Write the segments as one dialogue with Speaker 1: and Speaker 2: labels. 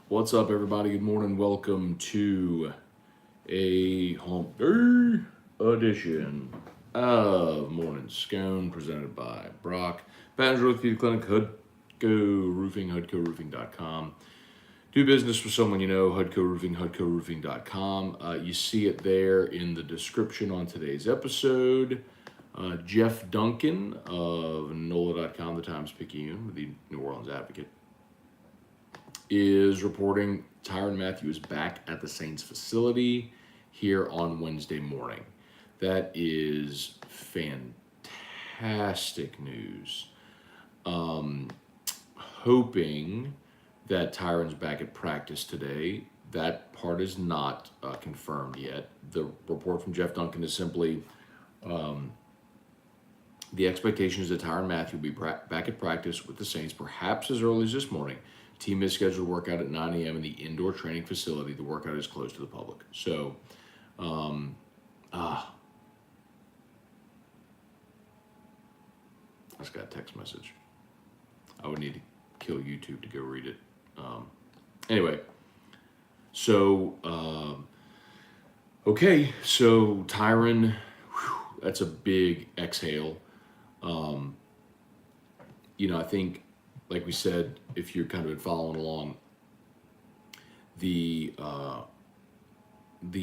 Speaker 1: What's up, everybody? Good morning. Welcome to a hump day edition of Morning Scone presented by Brock. Baton Rouge Orthopedic Clinic, Hudco Roofing, HudcoRoofing.com. Do business with someone you know, Hudco Roofing, HudcoRoofing.com. You see it there in the description on today's episode. Jeff Duncan of NOLA.com, the Times-Picayune, the New Orleans Advocate, is reporting Tyronn Mathieu is back at the Saints facility here on Wednesday morning. That is fantastic news. Hoping that Tyrann's back at practice today. That part is not confirmed yet. The report from Jeff Duncan is simply the expectation is that Tyronn Mathieu will be back at practice with the Saints perhaps as early as this morning. Team is scheduled to work out at 9 a.m. in the indoor training facility. The workout is closed to the public. So, I just got a text message. I would need to kill YouTube to go read it. Anyway, so, okay, so Tyrann, that's a big exhale. I think, like we said, if you're kind of been following along, the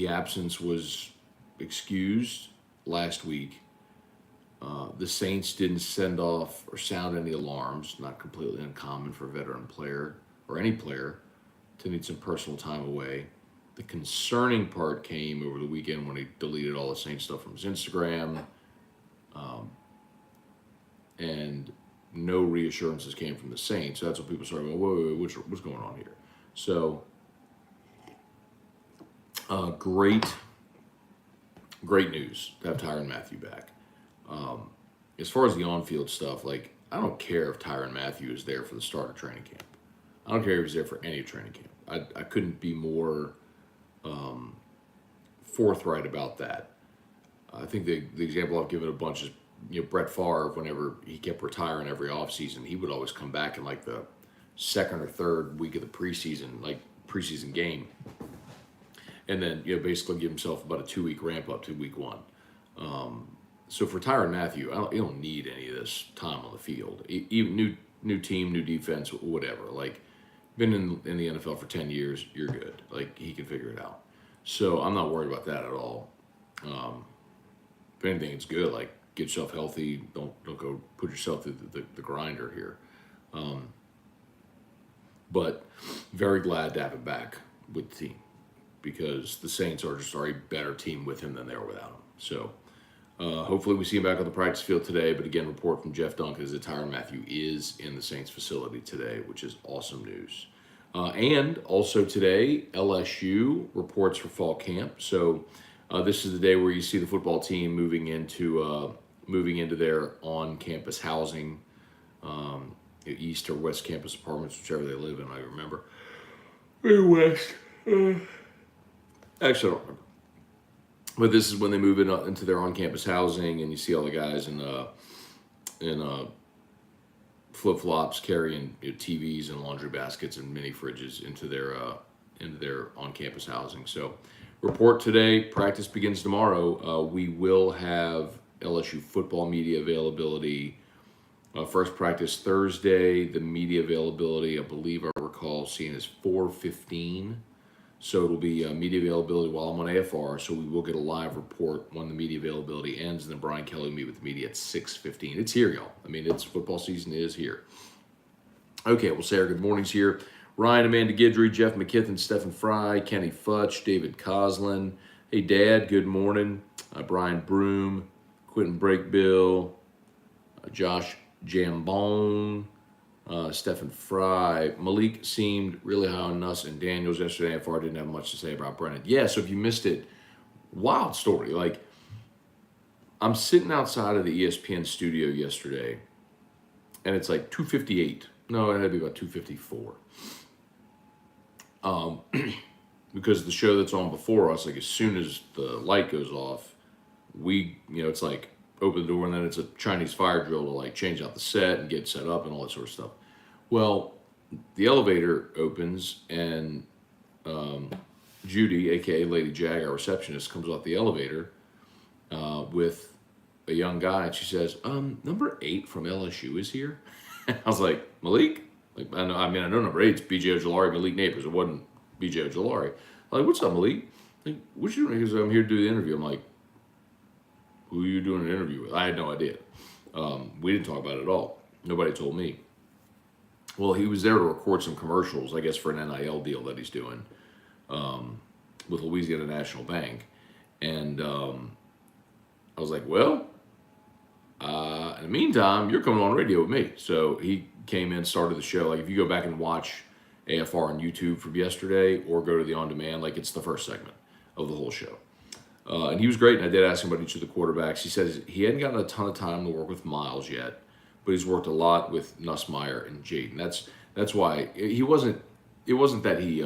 Speaker 1: absence was excused last week. The Saints didn't send off or sound any alarms, not completely uncommon for a veteran player or any player to need some personal time away. The concerning part came over the weekend when he deleted all the Saints stuff from his Instagram, and no reassurances came from the Saints. So that's what people started going, whoa, what's going on here? So, great news to have Tyrann Mathieu back. As far as the on-field stuff, like, I don't care if Tyrann Mathieu is there for the start of training camp. I don't care if he's there for any training camp. I couldn't be more forthright about that. I think the example I've given a bunch is, Brett Favre, whenever he kept retiring every offseason, he would always come back in like the second or third week of the preseason game. And then, basically give himself about a 2-week ramp up to week one. So for Tyrann Mathieu, you don't need any of this time on the field. Even new team, new defense, whatever. Like, been in the NFL for 10 years, you're good. Like, he can figure it out. So I'm not worried about that at all. If anything, it's good. Like, get yourself healthy. Don't go put yourself through the grinder here. But very glad to have him back with the team because the Saints are a better team with him than they are without him. So hopefully we see him back on the practice field today. But again, report from Jeff Duncan is that Tyronn Mathieu is in the Saints facility today, which is awesome news. And also today, LSU reports for fall camp. So this is the day where you see the football team moving into their on-campus housing, east or west campus apartments, whichever they live in. I remember. Maybe west. Actually, I don't remember. But this is when they move into their on-campus housing, and you see all the guys in flip-flops carrying TVs and laundry baskets and mini fridges into their on-campus housing. So, report today. Practice begins tomorrow. We will have LSU football media availability. First practice Thursday. The media availability, I believe I recall seeing, is 4:15. So it'll be media availability while I'm on AFR. So we will get a live report when the media availability ends, and then Brian Kelly will meet with the media at 6:15. It's here, y'all. I mean, it's football season is here. Okay, we'll say our good mornings here. Ryan, Amanda Guidry, Jeff McKithen, Stephen Fry, Kenny Futch, David Coslin. Hey, Dad, good morning. Brian Broom, Quentin Breakbill, Josh Jambone, Stephen Fry. Malik seemed really high on Nuss and Daniels yesterday. AFR didn't have much to say about Brennan. Yeah, so if you missed it, wild story. Like, I'm sitting outside of the ESPN studio yesterday, and it's like 2:58. No, it had to be about 2:54. Because the show that's on before us, like, as soon as the light goes off, it's like open the door, and then it's a Chinese fire drill to like change out the set and get set up and all that sort of stuff. Well, the elevator opens and Judy, aka Lady Jag, our receptionist, comes off the elevator with a young guy, and she says, "Number 8 from LSU is here." I was like, "Malik?" Like, I know number 8's BJ Ojolari, Malik Neighbors. It wasn't BJ Ojolari. I'm like, "What's up, Malik?" Like, "What you doing?" He goes, "I'm here to do the interview." I'm like, "Who are you doing an interview with?" I had no idea. We didn't talk about it at all. Nobody told me. Well, he was there to record some commercials, I guess, for an NIL deal that he's doing with Louisiana National Bank. And I was like, "Well, in the meantime, you're coming on radio with me." So he came in, started the show. Like, if you go back and watch AFR on YouTube from yesterday or go to the on-demand, like, it's the first segment of the whole show. And he was great, and I did ask him about each of the quarterbacks. He says he hadn't gotten a ton of time to work with Miles yet, but he's worked a lot with Nussmeier and Jaden. That's why he wasn't. It wasn't that he.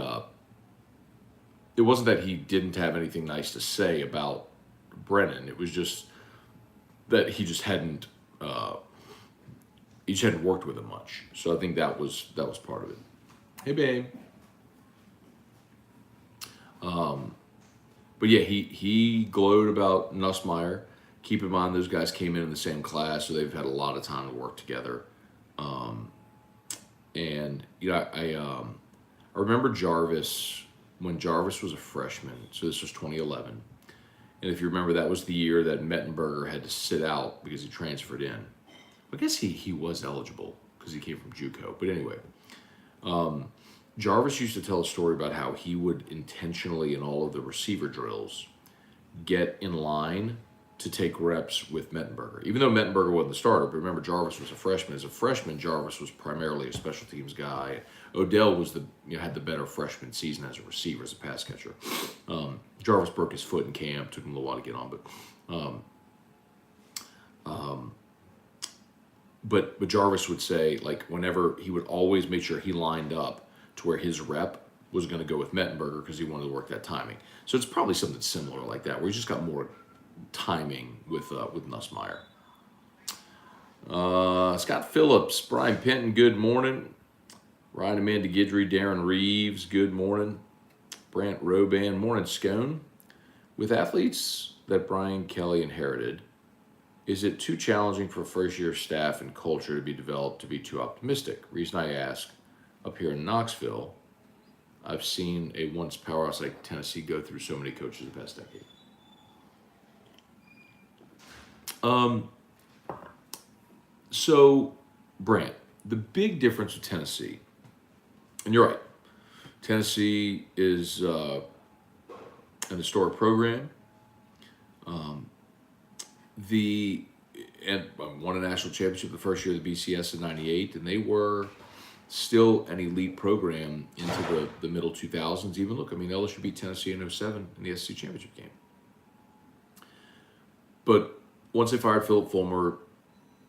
Speaker 1: It wasn't that he didn't have anything nice to say about Brennan. It was just that he just hadn't. He just hadn't worked with him much. So I think that was part of it. Hey, babe. But yeah, he glowed about Nussmeier. Keep in mind, those guys came in the same class, so they've had a lot of time to work together. And you know, I remember Jarvis when Jarvis was a freshman. So this was 2011, and if you remember, that was the year that Mettenberger had to sit out because he transferred in. I guess he was eligible because he came from JUCO. But anyway, Jarvis used to tell a story about how he would intentionally, in all of the receiver drills, get in line to take reps with Mettenberger. Even though Mettenberger wasn't the starter, but remember, Jarvis was a freshman. As a freshman, Jarvis was primarily a special teams guy. Odell was had the better freshman season as a receiver, as a pass catcher. Jarvis broke his foot in camp, took him a little while to get on, but Jarvis would say, like, whenever he would always make sure he lined up to where his rep was going to go with Mettenberger because he wanted to work that timing. So it's probably something similar like that, where he's just got more timing with Nussmeier. Scott Phillips, Brian Penton, good morning. Ryan Amanda Guidry, Darren Reeves, good morning. Brant Roban, morning, Scone. With athletes that Brian Kelly inherited, is it too challenging for first-year staff and culture to be developed to be too optimistic? Reason I ask, up here in Knoxville, I've seen a once powerhouse like Tennessee go through so many coaches the past decade. So, Brant, the big difference with Tennessee, and you're right, Tennessee is an historic program. And won a national championship the first year of the BCS in '98, and they were still an elite program into the middle 2000s. Even look, I mean, LSU beat Tennessee in '07 in the SEC championship game. But once they fired Philip Fulmer,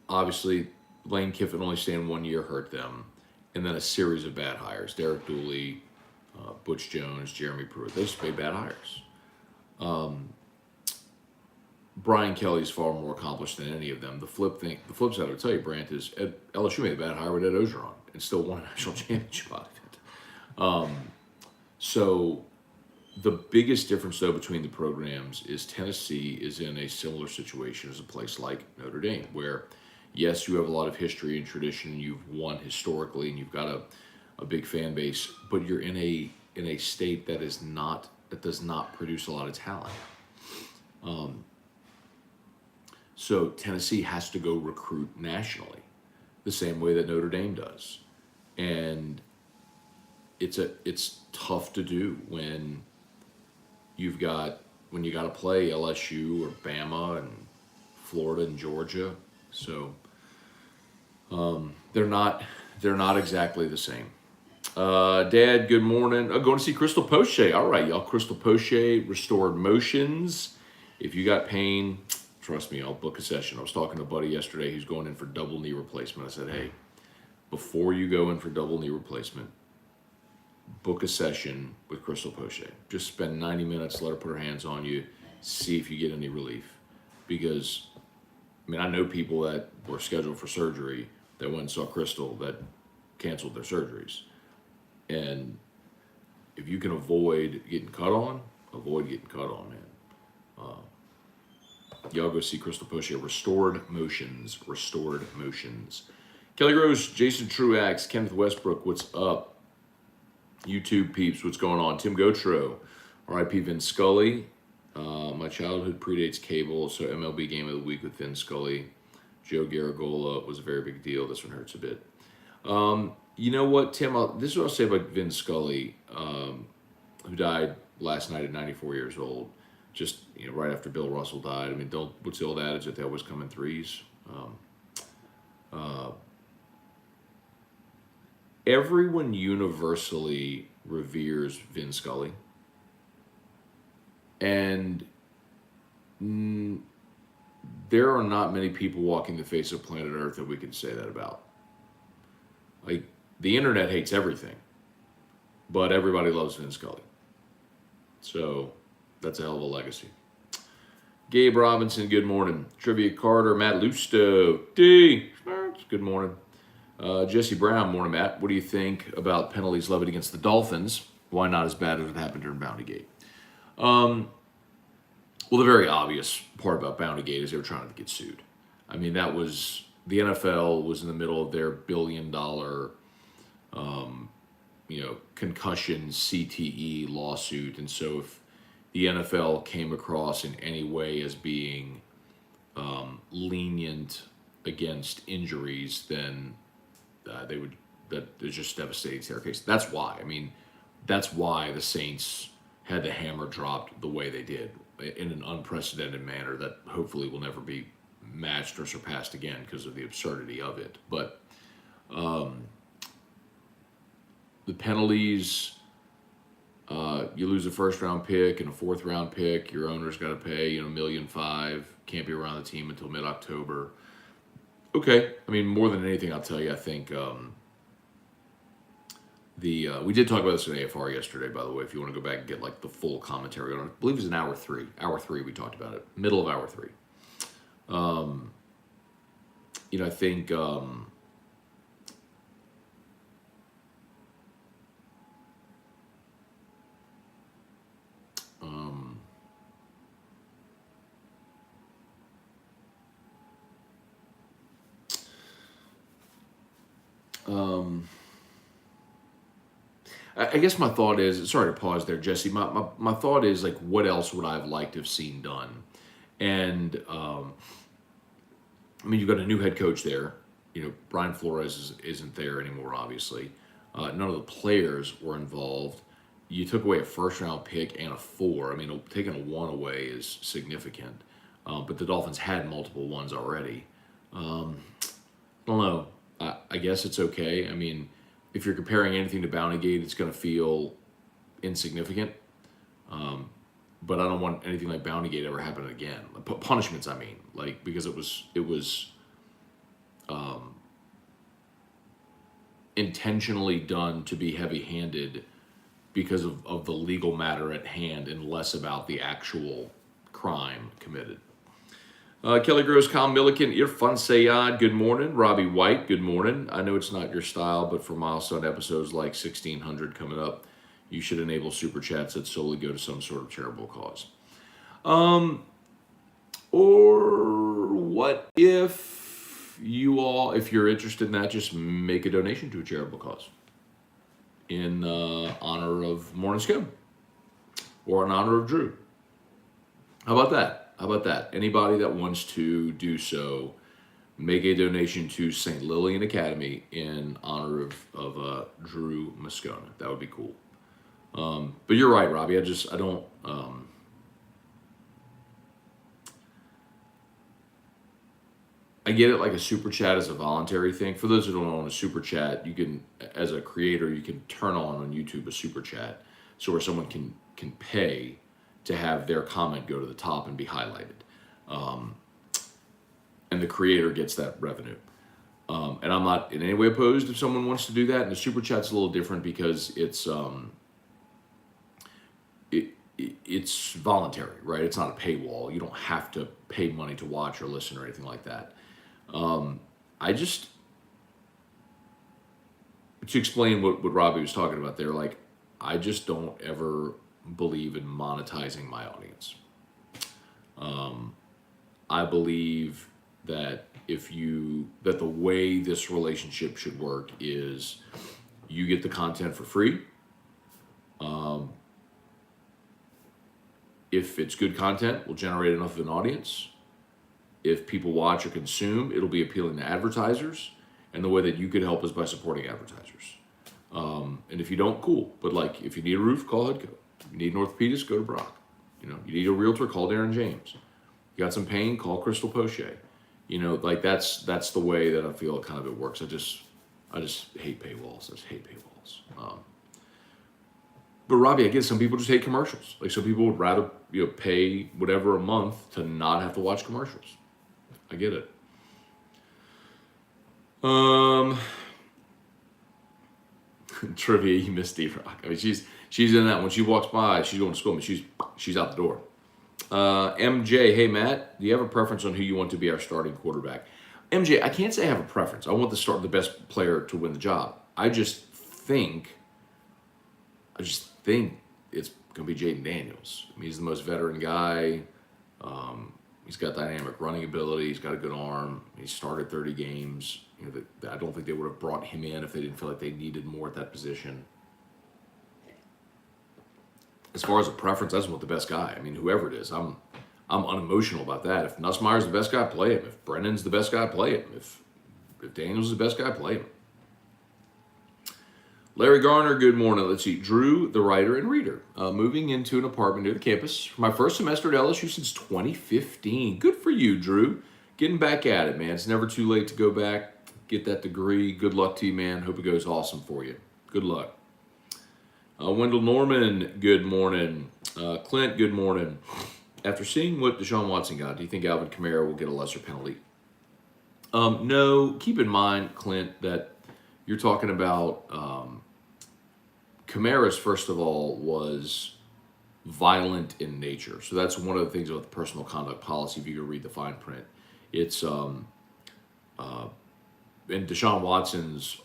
Speaker 1: obviously Lane Kiffin only staying 1 year hurt them, and then a series of bad hires: Derek Dooley, Butch Jones, Jeremy Pruitt. They just made bad hires. Brian Kelly's far more accomplished than any of them. The flip side, I'll tell you, Brant, is LSU made a bad hire with Ed Ogeron and still won a national championship out of it. So the biggest difference, though, between the programs is Tennessee is in a similar situation as a place like Notre Dame, where, yes, you have a lot of history and tradition, and you've won historically, and you've got a big fan base, but you're in a state that does not produce a lot of talent. So Tennessee has to go recruit nationally, the same way that Notre Dame does, and it's tough to do when you got to play LSU or Bama and Florida and Georgia. So they're not exactly the same. Dad, good morning. Going to see Crystal Poche. All right, y'all. Crystal Poche, Restored Motions. If you got pain, trust me, I'll book a session. I was talking to a buddy yesterday who's going in for double knee replacement. I said, hey, before you go in for double knee replacement, book a session with Crystal Poche. Just spend 90 minutes, let her put her hands on you, see if you get any relief. Because, I mean, I know people that were scheduled for surgery that went and saw Crystal that canceled their surgeries. And if you can avoid getting cut on, avoid getting cut on, man. Y'all go see Crystal Post here. Restored Motions. Restored Motions. Kelly Rose, Jason Truax, Kenneth Westbrook, what's up? YouTube peeps, what's going on? Tim Gotro, R.I.P. Vin Scully. My childhood predates cable, so MLB Game of the Week with Vin Scully. Joe Garagiola was a very big deal. This one hurts a bit. You know what, Tim? This is what I'll say about Vin Scully, who died last night at 94 years old. Just right after Bill Russell died. I mean, what's the old adage that they always come in threes? Everyone universally reveres Vin Scully, and there are not many people walking the face of planet Earth that we can say that about. Like, the internet hates everything, but everybody loves Vin Scully. So that's a hell of a legacy. Gabe Robinson, good morning. Trivia Carter, Matt Lusto, D, good morning. Jesse Brown, morning, Matt. What do you think about penalties levied against the Dolphins? Why not as bad as it happened during Bountygate? Well, the very obvious part about Bountygate is they were trying to get sued. I mean, that was, the NFL was in the middle of their $1 billion, concussion CTE lawsuit. And so if the NFL came across in any way as being lenient against injuries, then there's just devastating staircase. That's why. I mean, that's why the Saints had the hammer dropped the way they did in an unprecedented manner that hopefully will never be matched or surpassed again because of the absurdity of it. But the penalties, you lose a first-round pick and a fourth-round pick, your owner's got to pay $1.5 million, can't be around the team until mid-October. Okay, I mean, more than anything, I'll tell you, I think we did talk about this in AFR yesterday, by the way, if you want to go back and get like the full commentary on it. I believe it was in hour three we talked about it, middle of hour 3. I think I guess my thought is, sorry to pause there, Jesse. My thought is, like, what else would I have liked to have seen done? And I mean, you've got a new head coach there. Brian Flores isn't there anymore, obviously. None of the players were involved. You took away a first-round pick and a 4. I mean, taking a 1 away is significant. But the Dolphins had multiple 1s already. I don't know. I guess it's okay. I mean, if you're comparing anything to Bountygate, it's going to feel insignificant. But I don't want anything like Bountygate ever happen again. Punishments, I mean, like, because it was intentionally done to be heavy-handed because of the legal matter at hand and less about the actual crime committed. Kelly Gross, Kyle Milliken, Irfan Sayad, good morning. Robbie White, good morning. I know it's not your style, but for milestone episodes like 1600 coming up, you should enable super chats that solely go to some sort of charitable cause. Or what if you all, if you're interested in that, just make a donation to a charitable cause in honor of Morning Scone or in honor of Drew. How about that? Anybody that wants to do so, make a donation to St. Lillian Academy in honor of Drew Moscona. That would be cool. But you're right, Robbie. I don't. I get it, like a super chat is a voluntary thing. For those who don't know, on a super chat, you can, as a creator, you can turn on YouTube a super chat, so where someone can pay to have their comment go to the top and be highlighted. And the creator gets that revenue. And I'm not in any way opposed if someone wants to do that. And the super chat's a little different because it's voluntary, right? It's not a paywall. You don't have to pay money to watch or listen or anything like that. to explain what Robbie was talking about there, like, I just don't ever believe in monetizing my audience. I believe that that the way this relationship should work is you get the content for free. If it's good content, we'll generate enough of an audience. If people watch or consume, it'll be appealing to advertisers. And the way that you could help is by supporting advertisers. And if you don't, cool. But like, if you need a roof, call Hudco. If you need an orthopedist, go to Brock. You know, you need a realtor, call Darren James. You got some pain, call Crystal Poche. You know, like that's the way that I feel kind of it works. I just hate paywalls. I just hate paywalls. But Robbie, I guess some people just hate commercials. Like some people would rather pay whatever a month to not have to watch commercials. I get it. Trivia, you missed D-Rock. I mean, she's in that. When she walks by, she's going to school, but she's out the door. MJ, hey Matt, do you have a preference on who you want to be our starting quarterback? MJ, I can't say I have a preference. I want the best player to win the job. I just think it's going to be Jaden Daniels. I mean, he's the most veteran guy. He's got dynamic running ability. He's got a good arm. He started 30 games. You know, I don't think they would have brought him in if they didn't feel like they needed more at that position. As far as a preference, I just want the best guy. I mean, whoever it is, I'm unemotional about that. If Nussmeier's the best guy, play him. If Brennan's the best guy, play him. If Daniels is the best guy, play him. Larry Garner, good morning. Let's see. Drew, the writer and reader, moving into an apartment near the campus. My first semester at LSU since 2015. Good for you, Drew. Getting back at it, man. It's never too late to go back, get that degree. Good luck to you, man. Hope it goes awesome for you. Good luck. Wendell Norman, good morning. Clint, good morning. After seeing what Deshaun Watson got, do you think Alvin Kamara will get a lesser penalty? No. Keep in mind, Clint, that you're talking about Kamara's, first of all, was violent in nature. So that's one of the things about the personal conduct policy, if you can read the fine print. It's, and Deshaun Watson's,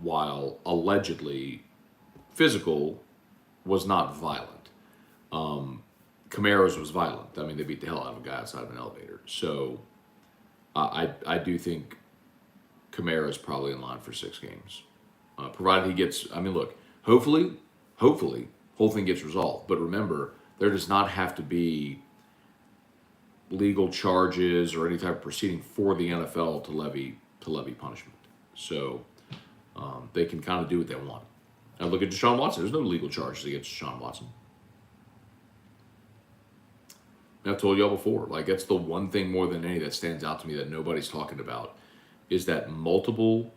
Speaker 1: while allegedly physical, was not violent. Kamara's was violent. I mean, they beat the hell out of a guy outside of an elevator. So I do think Kamara is probably in line for 6 games. Provided he gets, I mean, look, hopefully, whole thing gets resolved. But remember, there does not have to be legal charges or any type of proceeding for the NFL to levy punishment. So they can kind of do what they want. Now look at Deshaun Watson. There's no legal charges against Deshaun Watson. And I've told y'all before, like that's the one thing more than any that stands out to me that nobody's talking about is that multiple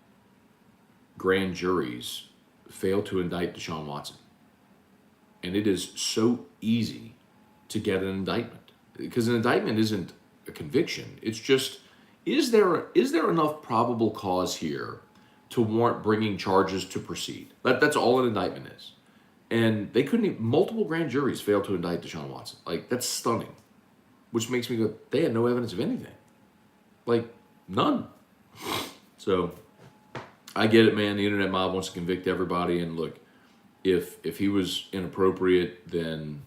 Speaker 1: grand juries failed to indict Deshaun Watson. And it is so easy to get an indictment. Because an indictment isn't a conviction. It's just, is there enough probable cause here to warrant bringing charges to proceed? That's all an indictment is. And they couldn't even, multiple grand juries failed to indict Deshaun Watson. Like, that's stunning. Which makes me go, they had no evidence of anything. Like, none. So, I get it, man. The internet mob wants to convict everybody. And look, if he was inappropriate, then,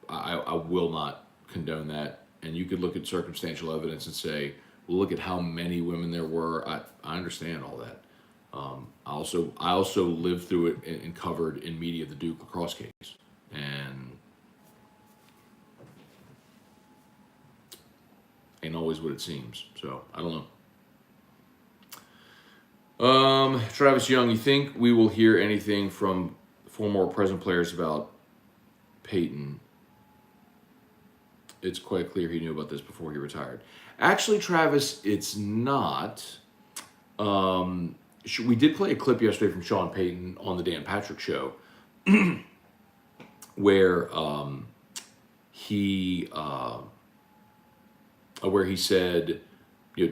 Speaker 1: I will not condone that. And you could look at circumstantial evidence and say, well, look at how many women there were. I understand all that. I also lived through it and covered in media the Duke lacrosse case. And ain't always what it seems. So, I don't know. Travis Young, you think we will hear anything from former or present players about Peyton? It's quite clear he knew about this before he retired. Actually, Travis, it's not. We did play a clip yesterday from Sean Payton on the Dan Patrick Show where he said,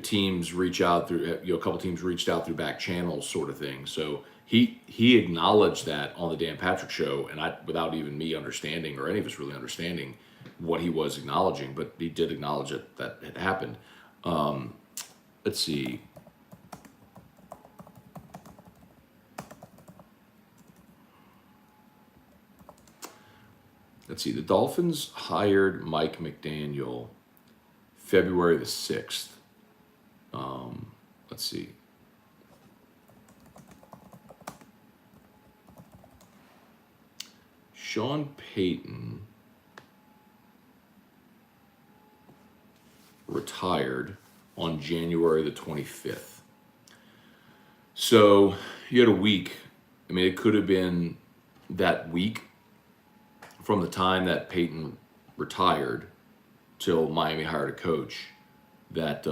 Speaker 1: teams reach out through, a couple teams reached out through back channels sort of thing. So he acknowledged that on the Dan Patrick Show, and without even me understanding or any of us really understanding what he was acknowledging, but he did acknowledge it that had happened. Let's see. let's see, the Dolphins hired Mike McDaniel February the 6th. Let's see. Sean Payton retired on January the 25th. So you had a week. I mean, it could have been that week from the time that Payton retired till Miami hired a coach that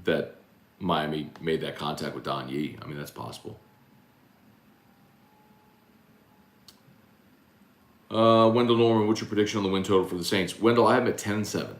Speaker 1: that Miami made that contact with Don Yee. I mean, that's possible. Wendell Norman, what's your prediction on the win total for the Saints? Wendell, I have them at 10-7.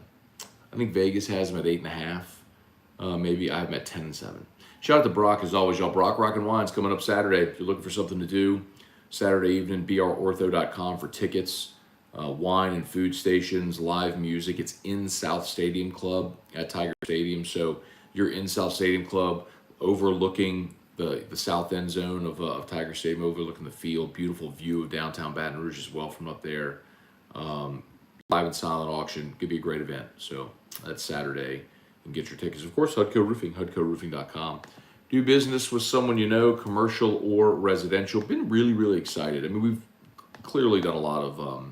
Speaker 1: I think Vegas has them at 8.5. Maybe I have them at 10-7. Shout out to Brock as always, y'all. Brock Rock and Wine's coming up Saturday. If you're looking for something to do, Saturday evening, brortho.com for tickets. Wine and food stations, live music. It's in South Stadium Club at Tiger Stadium. So you're in South Stadium Club overlooking the south end zone of Tiger Stadium, overlooking the field. Beautiful view of downtown Baton Rouge as well from up there. Live and silent auction. Could be a great event. So that's Saturday. You can get your tickets. Of course, Hudco Roofing, hudcoroofing.com. Do business with someone you know, commercial or residential. Been really, really excited. I mean, we've clearly done a lot of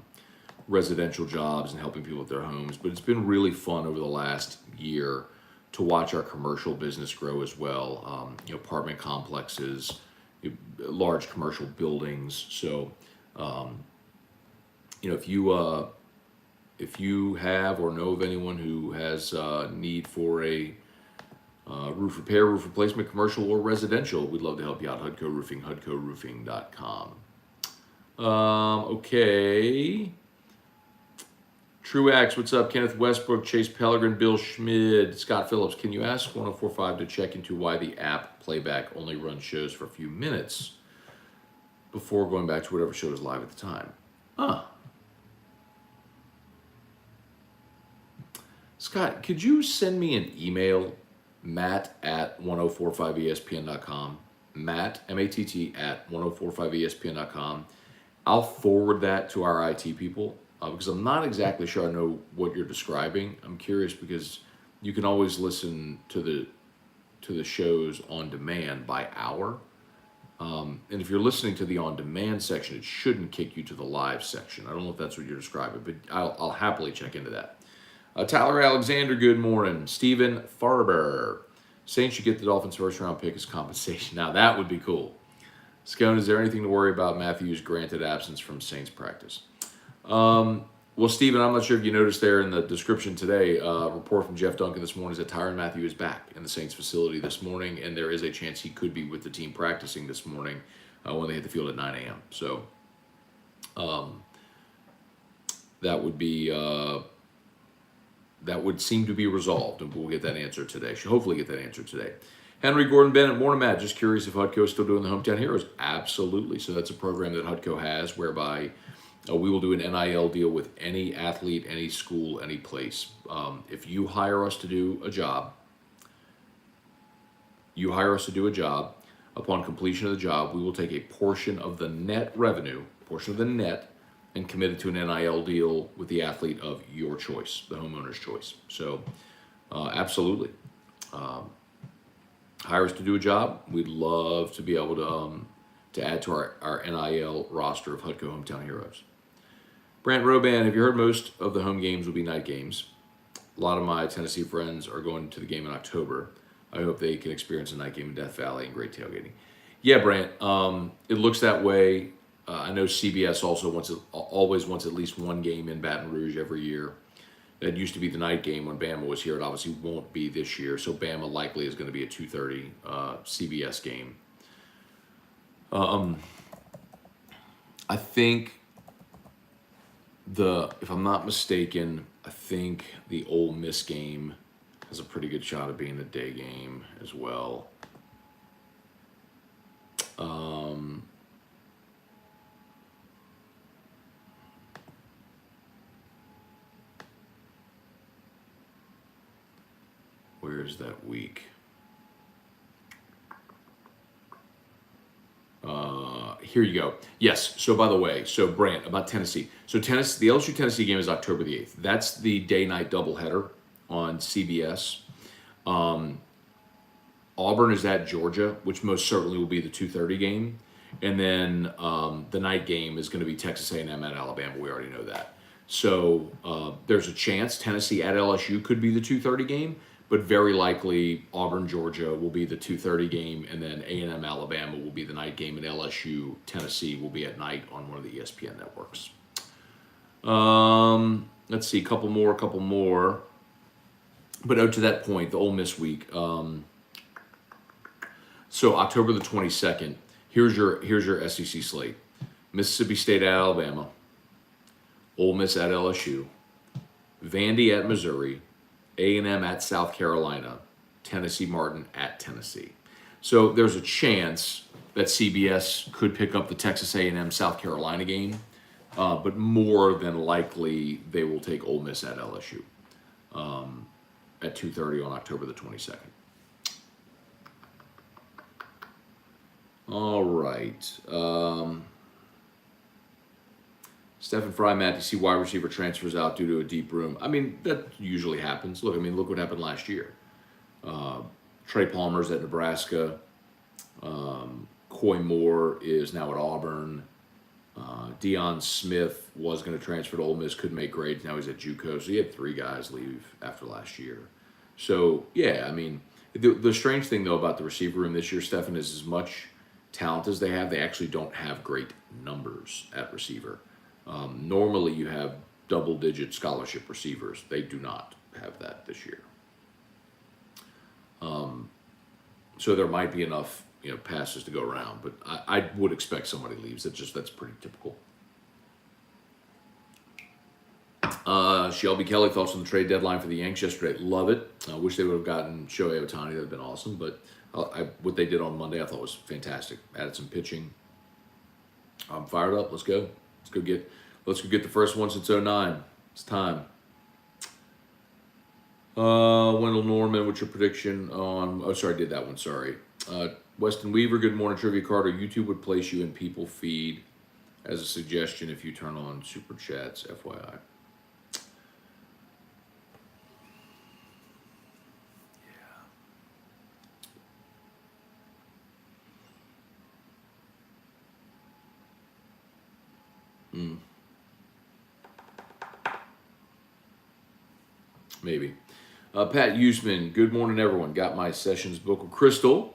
Speaker 1: residential jobs and helping people with their homes, but it's been really fun over the last year to watch our commercial business grow as well. Apartment complexes, large commercial buildings. So, if you have or know of anyone who has need for a roof repair, roof replacement, commercial or residential, we'd love to help you out. Hudco Roofing, hudcoroofing.com. Okay. Truax, what's up? Kenneth Westbrook, Chase Pellegrin, Bill Schmid, Scott Phillips. Can you ask 1045 to check into why the app playback only runs shows for a few minutes before going back to whatever show is live at the time? Scott, could you send me an email, matt@1045espn.com, Matt, M-A-T-T, at 1045espn.com. I'll forward that to our IT people. Because I'm not exactly sure I know what you're describing. I'm curious because you can always listen to the shows on demand by hour. And if you're listening to the on demand section, it shouldn't kick you to the live section. I don't know if that's what you're describing, but I'll happily check into that. Tyler Alexander, good morning. Stephen Farber, Saints should get the Dolphins' first round pick as compensation. Now that would be cool. Scone, is there anything to worry about Matthew's granted absence from Saints practice? Well, Stephen, I'm not sure if you noticed there in the description today, a report from Jeff Duncan this morning is that Tyronn Mathieu is back in the Saints facility this morning, and there is a chance he could be with the team practicing this morning when they hit the field at 9 a.m. So that would be that would seem to be resolved, and we'll get that answer today. Should hopefully get that answer today. Henry Gordon Bennett, morning, Matt. Just curious if Hudco is still doing the Hometown Heroes. Absolutely. So that's a program that Hudco has whereby we will do an NIL deal with any athlete, any school, any place. If you hire us to do a job, upon completion of the job, we will take a portion of the net revenue, and commit it to an NIL deal with the athlete of your choice, the homeowner's choice. So, absolutely. Hire us to do a job. We'd love to be able to add to our NIL roster of Hudco Hometown Heroes. Brant Roban, have you heard most of the home games will be night games? A lot of my Tennessee friends are going to the game in October. I hope they can experience a night game in Death Valley and great tailgating. Yeah, Brant, it looks that way. I know CBS also always wants at least one game in Baton Rouge every year. That used to be the night game when Bama was here. It obviously won't be this year, so Bama likely is going to be a 2:30 CBS game. I think if I'm not mistaken, I think the Ole Miss game has a pretty good shot of being a day game as well. Where's that week? here you go. Yes. So by the way, so Brant, about Tennessee. So Tennessee, the LSU Tennessee game is October the 8th. That's the day-night doubleheader on CBS. Auburn is at Georgia, which most certainly will be the 2:30 game. And then the night game is going to be Texas A&M at Alabama. We already know that. So there's a chance Tennessee at LSU could be the 2:30 game, but very likely Auburn, Georgia will be the 2:30 game, and then A&M Alabama will be the night game, and LSU Tennessee will be at night on one of the ESPN networks. Let's see, a couple more. But to that point, the Ole Miss week. So October the 22nd, here's your SEC slate: Mississippi State at Alabama, Ole Miss at LSU, Vandy at Missouri, A&M at South Carolina, Tennessee Martin at Tennessee. So there's a chance that CBS could pick up the Texas A&M South Carolina game, but more than likely they will take Ole Miss at LSU at 2:30 on October the 22nd. All right. Stephen Fry, Matt, do you see wide receiver transfers out due to a deep room? I mean, that usually happens. Look what happened last year. Trey Palmer's at Nebraska. Coy Moore is now at Auburn. Deion Smith was going to transfer to Ole Miss, couldn't make grades. Now he's at JUCO. So he had 3 guys leave after last year. So, yeah, I mean, the strange thing, though, about the receiver room this year, Stephen, is as much talent as they have, they actually don't have great numbers at receiver. Normally you have double-digit scholarship receivers. They do not have that this year. So there might be enough, passes to go around, but I would expect somebody leaves. That's pretty typical. Shelby Kelly, thoughts on the trade deadline for the Yanks yesterday? Love it. I wish they would have gotten Shohei Ohtani. That would have been awesome, but what they did on Monday I thought was fantastic. Added some pitching. I'm fired up. Let's go. Let's go get the first one since 2009. It's time. Wendell Norman, what's your prediction on... Oh, sorry, I did that one. Sorry. Weston Weaver, good morning, Trivia Carter. YouTube would place you in people feed as a suggestion if you turn on Super Chats, FYI. Maybe. Pat Usman, good morning, everyone. Got my sessions book with Crystal.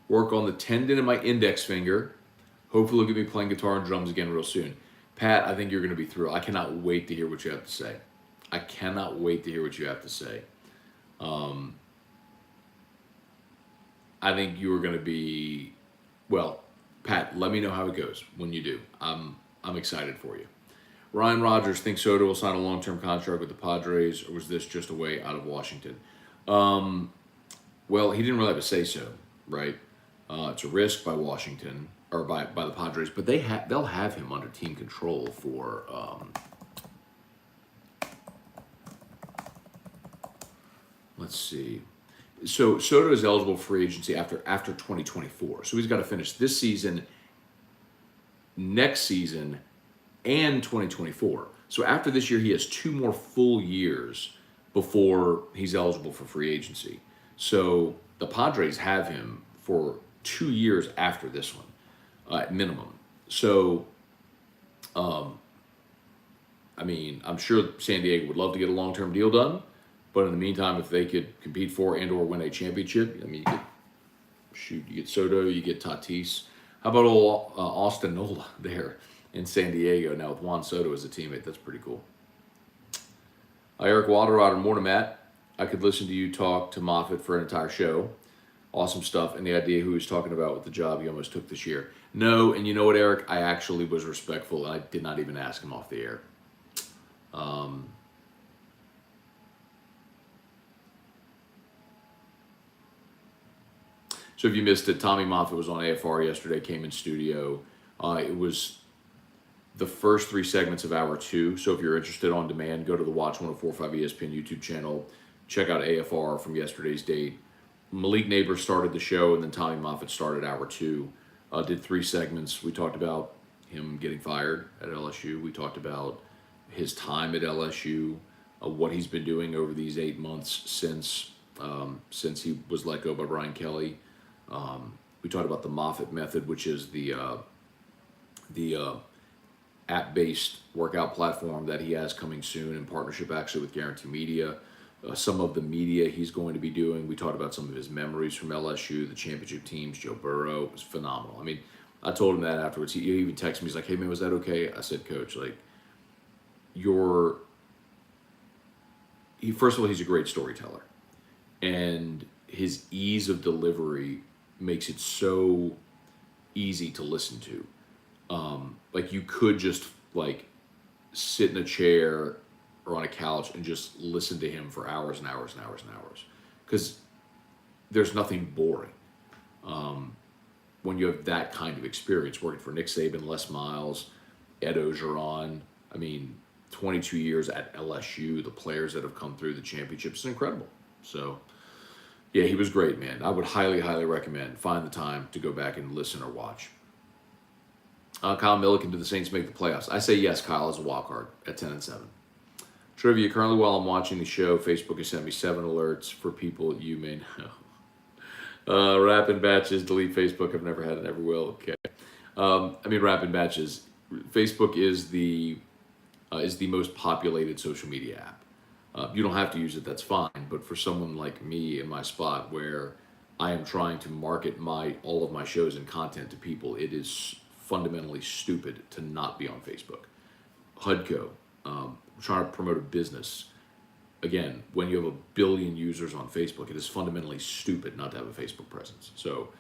Speaker 1: Work on the tendon in my index finger. Hopefully, you'll get me playing guitar and drums again real soon. Pat, I think you're going to be thrilled. I cannot wait to hear what you have to say. I think you are going to be, well, Pat, let me know how it goes when you do. I'm excited for you. Ryan Rogers thinks Soto will sign a long-term contract with the Padres, or was this just a way out of Washington? Well, he didn't really have a say-so, right? It's a risk by Washington, or by the Padres, but they'll have him under team control for let's see. So Soto is eligible for free agency after 2024. So he's got to finish this season, next season, and 2024. So after this year, he has 2 more full years before he's eligible for free agency. So the Padres have him for 2 years after this one, at minimum. So, I mean, I'm sure San Diego would love to get a long-term deal done, but in the meantime, if they could compete for and/or win a championship, I mean, you get Soto, you get Tatis. How about old Austin Nola there in San Diego now with Juan Soto as a teammate? That's pretty cool. Eric Waterrotter, morning, Matt. I could listen to you talk to Moffitt for an entire show. Awesome stuff. And the idea who he's talking about with the job he almost took this year. No, and you know what, Eric? I actually was respectful, and I did not even ask him off the air. So if you missed it, Tommy Moffitt was on AFR yesterday, came in studio. It was the first 3 segments of hour 2. So if you're interested on demand, go to the Watch 104.5 ESPN YouTube channel. Check out AFR from yesterday's date. Malik Neighbor started the show, and then Tommy Moffitt started hour 2. Did 3 segments. We talked about him getting fired at LSU. We talked about his time at LSU, what he's been doing over these 8 months since he was let go by Brian Kelly. We talked about the Moffitt method, which is the app-based workout platform that he has coming soon in partnership actually with Guarantee Media. Some of the media he's going to be doing. We talked about some of his memories from LSU, the championship teams, Joe Burrow. It was phenomenal. I mean, I told him that afterwards. He even texted me. He's like, "Hey man, was that okay?" I said, "Coach, like, first of all, he's a great storyteller, and his ease of delivery makes it so easy to listen to. Like you could just like sit in a chair or on a couch and just listen to him for hours and hours and hours and hours, because there's nothing boring when you have that kind of experience working for Nick Saban, Les Miles, Ed Ogeron. I mean, 22 years at LSU, the players that have come through the championships is incredible. So, yeah, he was great, man. I would highly, highly recommend find the time to go back and listen or watch. Kyle Milliken, do the Saints make the playoffs? I say yes, Kyle, as a wild card at 10-7. Trivia, currently while I'm watching the show, Facebook has sent me 7 alerts for people you may know. Rapid batches, delete Facebook. I've never had it, never will. Okay. Rapid batches. Facebook is the most populated social media app. You don't have to use it, that's fine. But for someone like me in my spot where I am trying to market all of my shows and content to people, it is fundamentally stupid to not be on Facebook. HUDCO, trying to promote a business. Again, when you have 1 billion users on Facebook, it is fundamentally stupid not to have a Facebook presence. So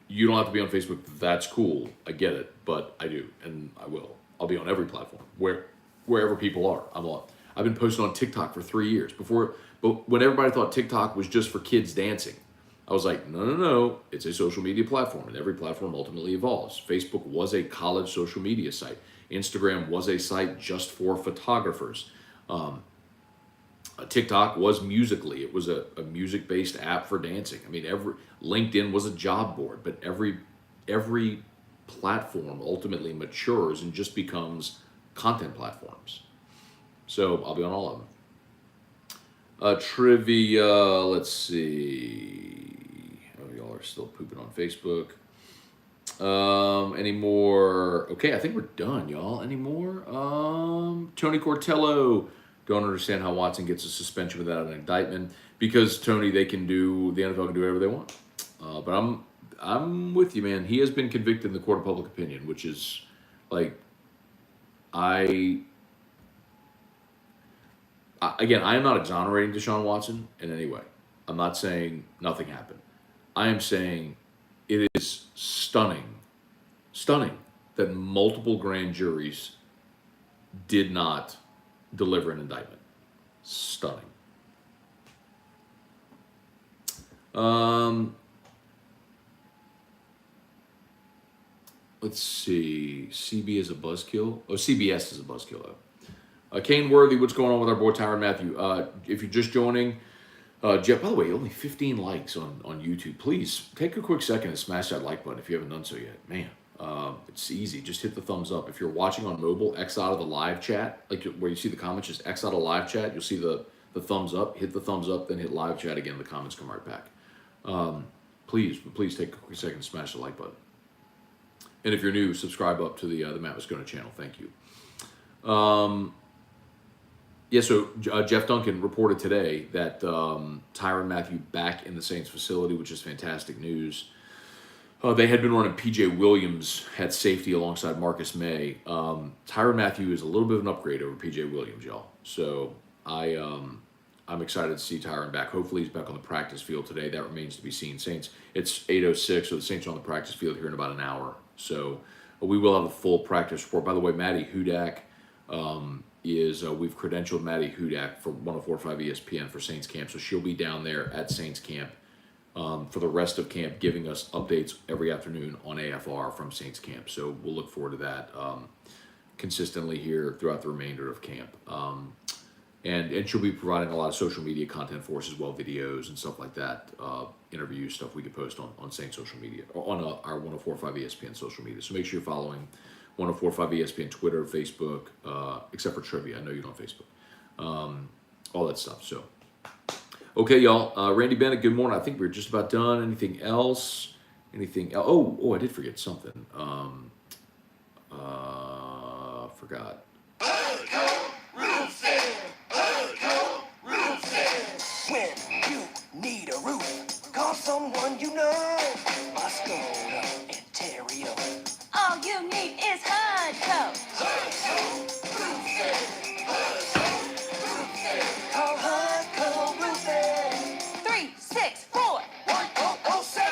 Speaker 1: you don't have to be on Facebook. That's cool. I get it, but I do, and I will. I'll be on every platform wherever people are. I'm on. I've been posting on TikTok for 3 years but when everybody thought TikTok was just for kids dancing, I was like, no, it's a social media platform, and every platform ultimately evolves. Facebook was a college social media site. Instagram was a site just for photographers. TikTok was Musical.ly. It was a music-based app for dancing. I mean, LinkedIn was a job board, but every platform ultimately matures and just becomes content platforms. So I'll be on all of them. Trivia, let's see. Oh, y'all are still pooping on Facebook. Any more? Okay, I think we're done, y'all. Any more? Tony Cortello. Don't understand how Watson gets a suspension without an indictment. Because Tony, the NFL can do whatever they want. But I'm with you, man. He has been convicted in the court of public opinion, which is like, again, I am not exonerating Deshaun Watson in any way. I'm not saying nothing happened. I am saying it is stunning that multiple grand juries did not deliver an indictment. Stunning. Let's see. CB is a buzzkill. Oh, CBS is a buzzkill. Kane Worthy, what's going on with our boy Tyronn Mathieu? If you're just joining, Jeff, by the way, only 15 likes on YouTube. Please take a quick second and smash that like button if you haven't done so yet. Man, it's easy. Just hit the thumbs up. If you're watching on mobile, X out of the live chat, like where you see the comments, just X out of live chat. You'll see the thumbs up. Hit the thumbs up, then hit live chat again. The comments come right back. Please take a quick second and smash the like button. And if you're new, subscribe up to the Matt Moscona channel. Thank you. So Jeff Duncan reported today that Tyronn Mathieu back in the Saints facility, which is fantastic news. They had been running P.J. Williams at safety alongside Marcus May. Tyronn Mathieu is a little bit of an upgrade over P.J. Williams, y'all. So I'm excited to see Tyronn back. Hopefully he's back on the practice field today. That remains to be seen. Saints, it's 8:06, so the Saints are on the practice field here in about an hour. So we will have a full practice report. By the way, Maddie Hudak we've credentialed Maddie Hudak for 104.5 ESPN for Saints camp. So she'll be down there at Saints camp for the rest of camp, giving us updates every afternoon on AFR from Saints camp. So we'll look forward to that consistently here throughout the remainder of camp. And she'll be providing a lot of social media content for us as well, videos and stuff like that, interviews, stuff we can post on Saint social media, or on our 104.5 ESPN social media. So make sure you're following 104.5 ESPN Twitter, Facebook, except for trivia. I know you're on Facebook. All that stuff. So, okay, y'all. Randy Bennett, good morning. I think we're just about done. Anything else? Oh, I did forget something. Forgot.
Speaker 2: When you need a roof, call someone you know. Scone and Ontario.
Speaker 3: All you need is Hudco.
Speaker 2: Call Hudco Roofing.
Speaker 3: 364.
Speaker 2: 1007.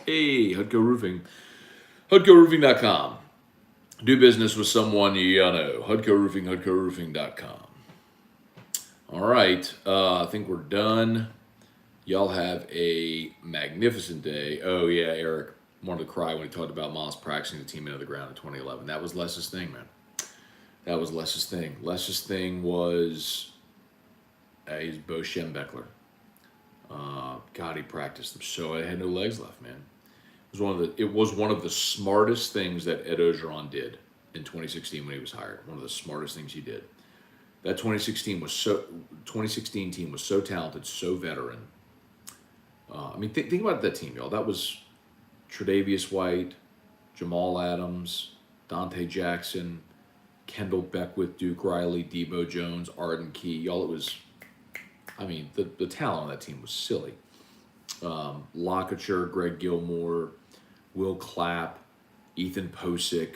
Speaker 1: Hey, Hudco Roofing. HudcoRoofing.com. Do business with someone you know. Hudco Roofing, HudcoRoofing.com. All right, I think we're done. Y'all have a magnificent day. Oh, yeah, Eric wanted to cry when he talked about Moss practicing the team into the ground in 2011. That was Les's thing, man. That was Les's thing. Les's thing was he's Bo Schembechler. God, he practiced them so I had no legs left, man. It was one of the smartest things that Ed Ogeron did in 2016 when he was hired. One of the smartest things he did. That 2016 team was so talented, so veteran. Think about that team, y'all. That was Tre'Davious White, Jamal Adams, Dante Jackson, Kendall Beckwith, Duke Riley, Debo Jones, Arden Key. Y'all, it was, the talent on that team was silly. Lockature, Greg Gilmore, Will Clapp, Ethan Posick,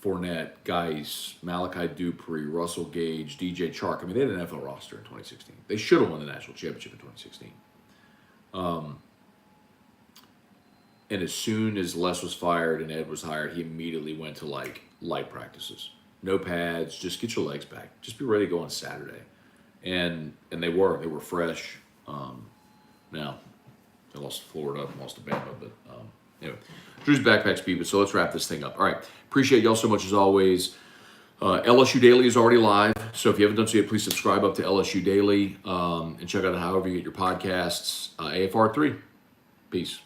Speaker 1: Fournette, Geis, Malachi Dupree, Russell Gage, DJ Chark. They had an NFL roster in 2016. They should have won the national championship in 2016. And as soon as Les was fired and Ed was hired, he immediately went to light practices. No pads, just get your legs back. Just be ready to go on Saturday. And they were fresh. Now, they lost to Florida, lost to Bama, but anyway. Drew's backpack speed, so let's wrap this thing up. All right. Appreciate y'all so much as always. LSU Daily is already live, so if you haven't done so yet, please subscribe up to LSU Daily and check out however you get your podcasts. AFR3. Peace.